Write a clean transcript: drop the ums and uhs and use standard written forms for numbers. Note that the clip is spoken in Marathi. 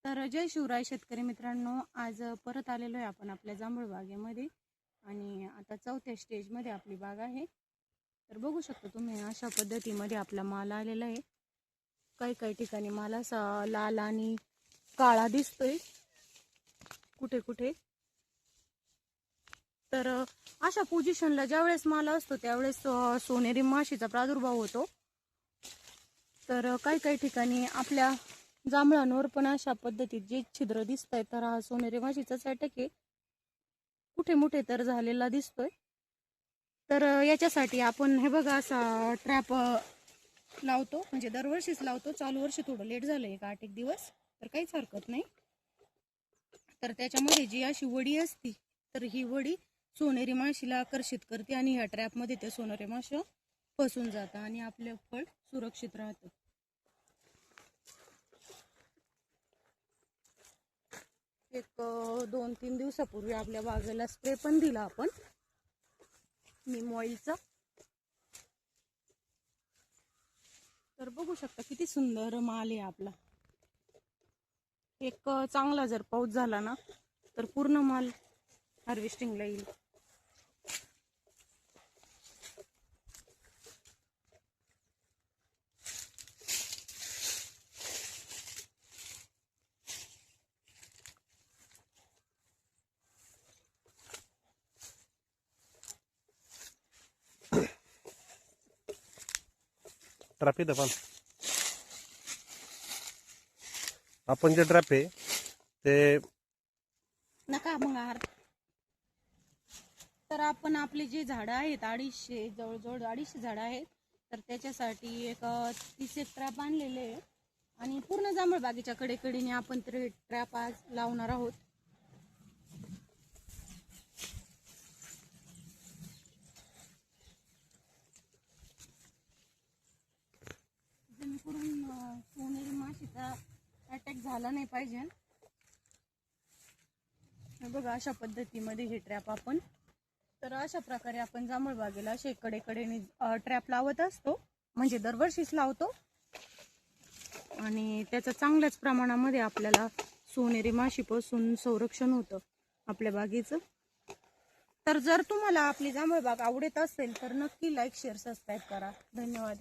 तर जय शिवराय शेतकरी मित्रांनो, आज परत आलेलो आहे आपण आपल्या जांभूळ बागेमध्ये आणि आता चौथ्या स्टेजमध्ये आपली बाग आहे। तर बघू शकता तुम्ही अशा पद्धतीमध्ये आपला माल आलेला आहे। काही काही ठिकाणी माल असा लाल आणि काळा दिसतोय कुठे कुठे। तर अशा पोझिशनला ज्यावेळेस माल असतो त्यावेळेस सोनेरी माशीचा प्रादुर्भाव होतो। तर काही काही ठिकाणी आपल्या जांभळांवर पण अशा पद्धतीत जे छिद्र दिसत आहे तर हा सोनेरी माशीचाच अटॅक आहे, कुठे मोठे तर झालेला दिसतोय। तर याच्यासाठी आपण हे बघा असा ट्रॅप लावतो, म्हणजे दरवर्षीच लावतो। चालू वर्षी थोडं लेट झालं एक 8-1 दिवस, तर काहीच हरकत नाही। तर त्याच्यामध्ये जी अशी वडी असती तर ही वडी सोनेरी माशीला आकर्षित करते आणि ह्या ट्रॅपमध्ये ते सोनेरी माशी फसून जातं आणि आपलं फळ सुरक्षित राहतं। एक 2-3 दिवसापूर्वी आपल्या बागेला स्प्रे पण दिला आपण नीम ऑइलचा। तर बघू शकता किती सुंदर माल आहे आपला। एक चांगला जर पाऊस झाला ना तर पूर्ण माल हार्वेस्टिंगला येईल। ट्रॅप आहे पण आपण जे ट्रॅप आहे ते नका मग। तर आपण आपले जे झाडं आहेत 250, जवळजवळ 250 झाडं आहेत, तर त्याच्यासाठी एक 30 ट्रॅप आणलेले आहे आणि पूर्ण जांभळ बागेच्या कडेकडेने आपण ते ट्रॅप आज लावणार आहोत। जेणेकरून सोनेरी माशीचा अटॅक झाला नाही पाहिजे। बघा अशा पद्धतीमध्ये हे ट्रॅप आपण, तर अशा प्रकारे आपण जांभळ बागेला असे कडेकडेने ट्रॅप लावत असतो, म्हणजे दरवर्षीच लावतो आणि त्याचं चांगल्याच प्रमाणामध्ये आपल्याला सोनेरी माशीपासून संरक्षण होतं आपल्या बागेचं। तर जर तुम्हाला आपली जांभळ बाग आवडत असेल तर नक्की लाईक, शेअर, सबस्क्राईब करा। धन्यवाद।